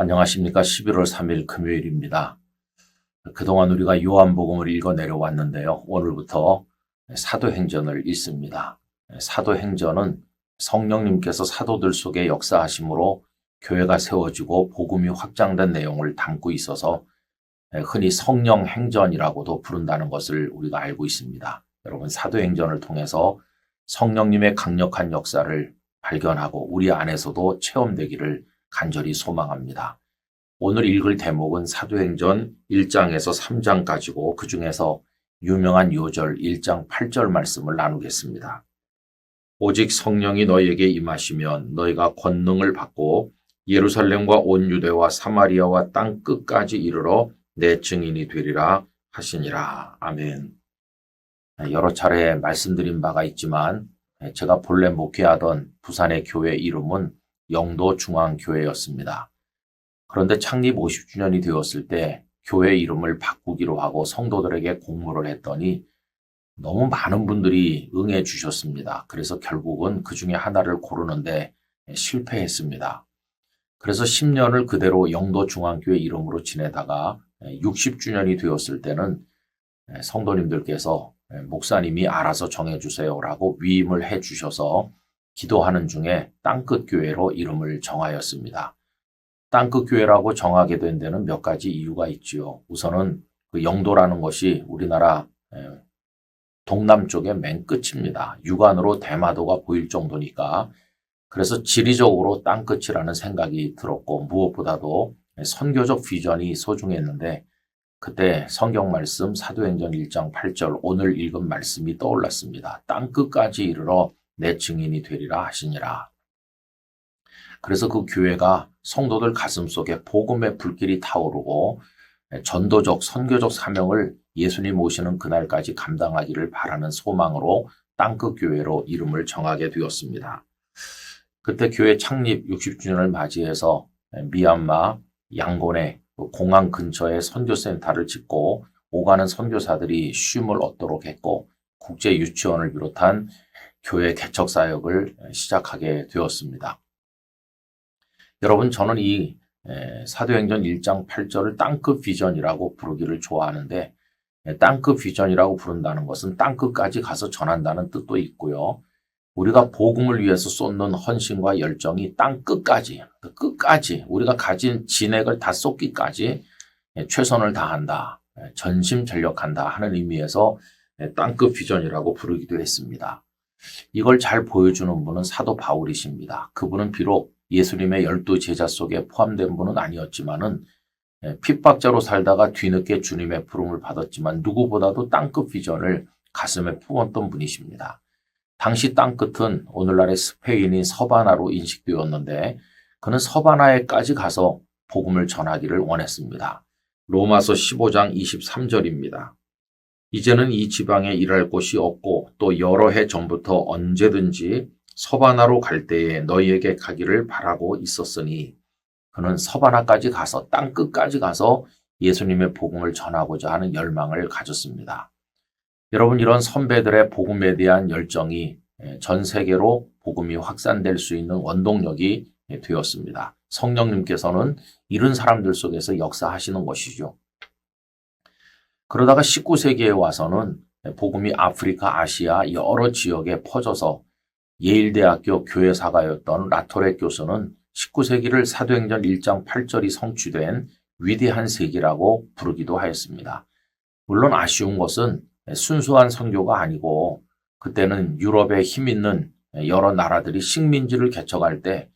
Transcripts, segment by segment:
안녕하십니까. 11월 3일 금요일입니다. 그동안 우리가 요한복음을 읽어 내려왔는데요. 오늘부터 사도행전을 읽습니다. 사도행전은 성령님께서 사도들 속에 역사하심으로 교회가 세워지고 복음이 확장된 내용을 담고 있어서 흔히 성령행전이라고도 부른다는 것을 우리가 알고 있습니다. 여러분, 사도행전을 통해서 성령님의 강력한 역사를 발견하고 우리 안에서도 체험되기를 간절히 소망합니다. 오늘 읽을 대목은 사도행전 1장에서 3장까지고 그 중에서 유명한 요절 1장 8절 말씀을 나누겠습니다. 오직 성령이 너희에게 임하시면 너희가 권능을 받고 예루살렘과 온 유대와 사마리아와 땅 끝까지 이르러 내 증인이 되리라 하시니라. 아멘. 여러 차례 말씀드린 바가 있지만 제가 본래 목회하던 부산의 교회 이름은 영도중앙교회였습니다. 그런데 창립 50주년이 되었을 때 교회 이름을 바꾸기로 하고 성도들에게 공모를 했더니 너무 많은 분들이 응해 주셨습니다. 그래서 결국은 그 중에 하나를 고르는데 실패했습니다. 그래서 10년을 그대로 영도중앙교회 이름으로 지내다가 60주년이 되었을 때는 성도님들께서 목사님이 알아서 정해주세요라고 위임을 해주셔서 기도하는 중에 땅끝교회로 이름을 정하였습니다. 땅끝교회라고 정하게 된 데는 몇 가지 이유가 있지요. 우선은 그 영도라는 것이 우리나라 동남쪽의 맨 끝입니다. 육안으로 대마도가 보일 정도니까 그래서 지리적으로 땅끝이라는 생각이 들었고 무엇보다도 선교적 비전이 소중했는데 그때 성경 말씀 사도행전 1장 8절 오늘 읽은 말씀이 떠올랐습니다. 땅끝까지 이르러 내 증인이 되리라 하시니라. 그래서 그 교회가 성도들 가슴속에 복음의 불길이 타오르고 전도적 선교적 사명을 예수님 오시는 그날까지 감당하기를 바라는 소망으로 땅끝교회로 이름을 정하게 되었습니다. 그때 교회 창립 60주년을 맞이해서 미얀마 양곤의 공항 근처에 선교센터를 짓고 오가는 선교사들이 쉼을 얻도록 했고 국제 유치원을 비롯한 교회 개척 사역을 시작하게 되었습니다. 여러분, 저는 이 사도행전 1장 8절을 땅끝 비전이라고 부르기를 좋아하는데 땅끝 비전이라고 부른다는 것은 땅끝까지 가서 전한다는 뜻도 있고요. 우리가 복음을 위해서 쏟는 헌신과 열정이 땅끝까지 우리가 가진 진액을 다 쏟기까지 최선을 다한다, 전심전력한다 하는 의미에서 땅끝 비전이라고 부르기도 했습니다. 이걸 잘 보여주는 분은 사도 바울이십니다. 그분은 비록 예수님의 12 제자 속에 포함된 분은 아니었지만은 핍박자로 살다가 뒤늦게 주님의 부름을 받았지만 누구보다도 땅끝 비전을 가슴에 품었던 분이십니다. 당시 땅끝은 오늘날의 스페인인 서바나로 인식되었는데 그는 서바나에까지 가서 복음을 전하기를 원했습니다. 로마서 15장 23절입니다. 이제는 이 지방에 일할 곳이 없고 또 여러 해 전부터 언제든지 서바나로 갈 때에 너희에게 가기를 바라고 있었으니 그는 서바나까지 가서 땅끝까지 가서 예수님의 복음을 전하고자 하는 열망을 가졌습니다. 여러분, 이런 선배들의 복음에 대한 열정이 전 세계로 복음이 확산될 수 있는 원동력이 되었습니다. 성령님께서는 이런 사람들 속에서 역사하시는 것이죠. 그러다가 19세기에 와서는 복음이 아프리카, 아시아 여러 지역에 퍼져서 예일대학교 교회사가였던 라토레 교수는 19세기를 사도행전 1장 8절이 성취된 위대한 세기라고 부르기도 하였습니다. 물론 아쉬운 것은 순수한 선교가 아니고 그때는 유럽의 힘있는 여러 나라들이 식민지를 개척할 때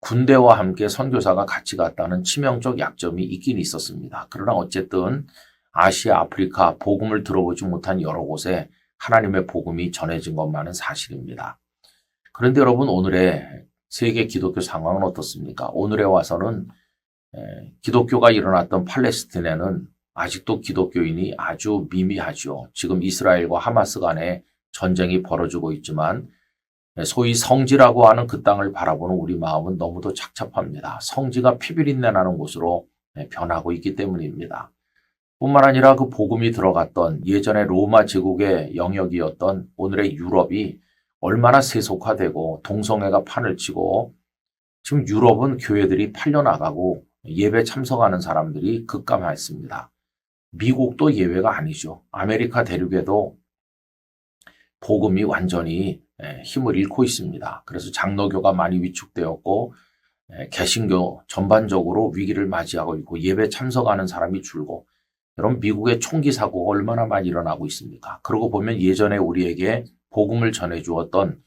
군대와 함께 선교사가 같이 갔다는 치명적 약점이 있긴 있었습니다. 그러나 어쨌든 아시아, 아프리카 복음을 들어보지 못한 여러 곳에 하나님의 복음이 전해진 것만은 사실입니다. 그런데 여러분, 오늘의 세계 기독교 상황은 어떻습니까? 오늘에 와서는 기독교가 일어났던 팔레스틴에는 아직도 기독교인이 아주 미미하죠. 지금 이스라엘과 하마스 간에 전쟁이 벌어지고 있지만 소위 성지라고 하는 그 땅을 바라보는 우리 마음은 너무도 착잡합니다. 성지가 피비린내 나는 곳으로 변하고 있기 때문입니다. 뿐만 아니라 그 복음이 들어갔던 예전의 로마 제국의 영역이었던 오늘의 유럽이 얼마나 세속화되고 동성애가 판을 치고 지금 유럽은 교회들이 팔려나가고 예배 참석하는 사람들이 급감했습니다. 미국도 예외가 아니죠. 아메리카 대륙에도 복음이 완전히 힘을 잃고 있습니다. 그래서 장로교가 많이 위축되었고 개신교 전반적으로 위기를 맞이하고 있고 예배 참석하는 사람이 줄고 여러분 미국의 총기 사고가 얼마나 많이 일어나고 있습니까? 그러고 보면 예전에 우리에게 복음을 전해주었던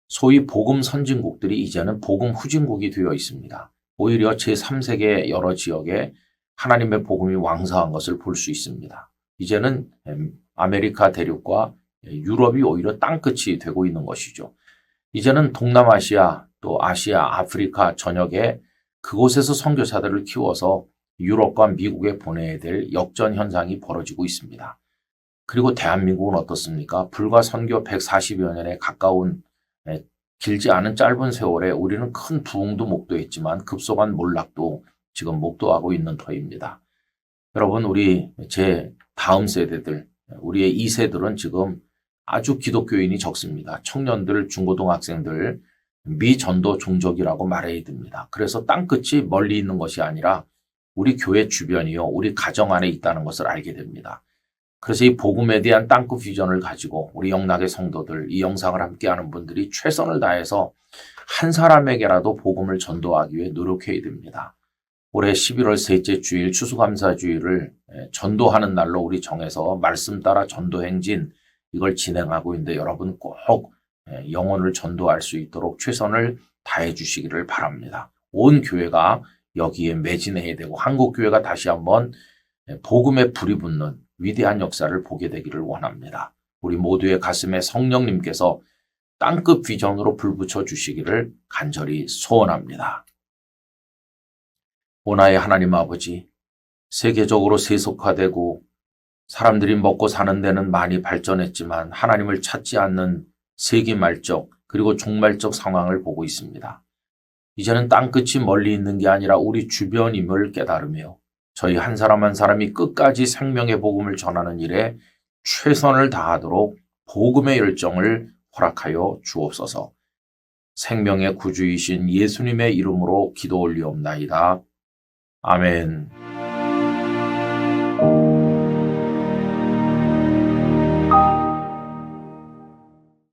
소위 복음 선진국들이 이제는 복음 후진국이 되어 있습니다. 오히려 제3세계 여러 지역에 하나님의 복음이 왕성한 것을 볼 수 있습니다. 이제는 아메리카 대륙과 유럽이 오히려 땅끝이 되고 있는 것이죠. 이제는 동남아시아, 또 아시아, 아프리카 전역에 그곳에서 선교사들을 키워서 유럽과 미국에 보내야 될 역전 현상이 벌어지고 있습니다. 그리고 대한민국은 어떻습니까? 불과 선교 140여 년에 가까운 길지 않은 짧은 세월에 우리는 큰 부흥도 목도했지만 급속한 몰락도 지금 목도하고 있는 터입니다. 여러분 우리 제 다음 세대들, 우리의 2세들은 지금 아주 기독교인이 적습니다. 청년들, 중고등학생들, 미전도 종족이라고 말해야 됩니다. 그래서 땅끝이 멀리 있는 것이 아니라 우리 교회 주변이요, 우리 가정 안에 있다는 것을 알게 됩니다. 그래서 이 복음에 대한 땅끝 비전을 가지고 우리 영락의 성도들, 이 영상을 함께하는 분들이 최선을 다해서 한 사람에게라도 복음을 전도하기 위해 노력해야 됩니다. 올해 11월 셋째 주일 추수감사주일을 전도하는 날로 우리 정해서 말씀 따라 전도 행진 이걸 진행하고 있는데 여러분 꼭 영혼을 전도할 수 있도록 최선을 다해 주시기를 바랍니다. 온 교회가 여기에 매진해야 되고 한국 교회가 다시 한번 복음의 불이 붙는 위대한 역사를 보게 되기를 원합니다. 우리 모두의 가슴에 성령님께서 땅끝 비전으로 불 붙여 주시기를 간절히 소원합니다. 오나의 하나님 아버지, 세계적으로 세속화되고 사람들이 먹고 사는 데는 많이 발전했지만 하나님을 찾지 않는 세기말적 그리고 종말적 상황을 보고 있습니다. 이제는 땅끝이 멀리 있는 게 아니라 우리 주변임을 깨달으며 저희 한 사람 한 사람이 끝까지 생명의 복음을 전하는 일에 최선을 다하도록 복음의 열정을 허락하여 주옵소서. 생명의 구주이신 예수님의 이름으로 기도 올리옵나이다. 아멘.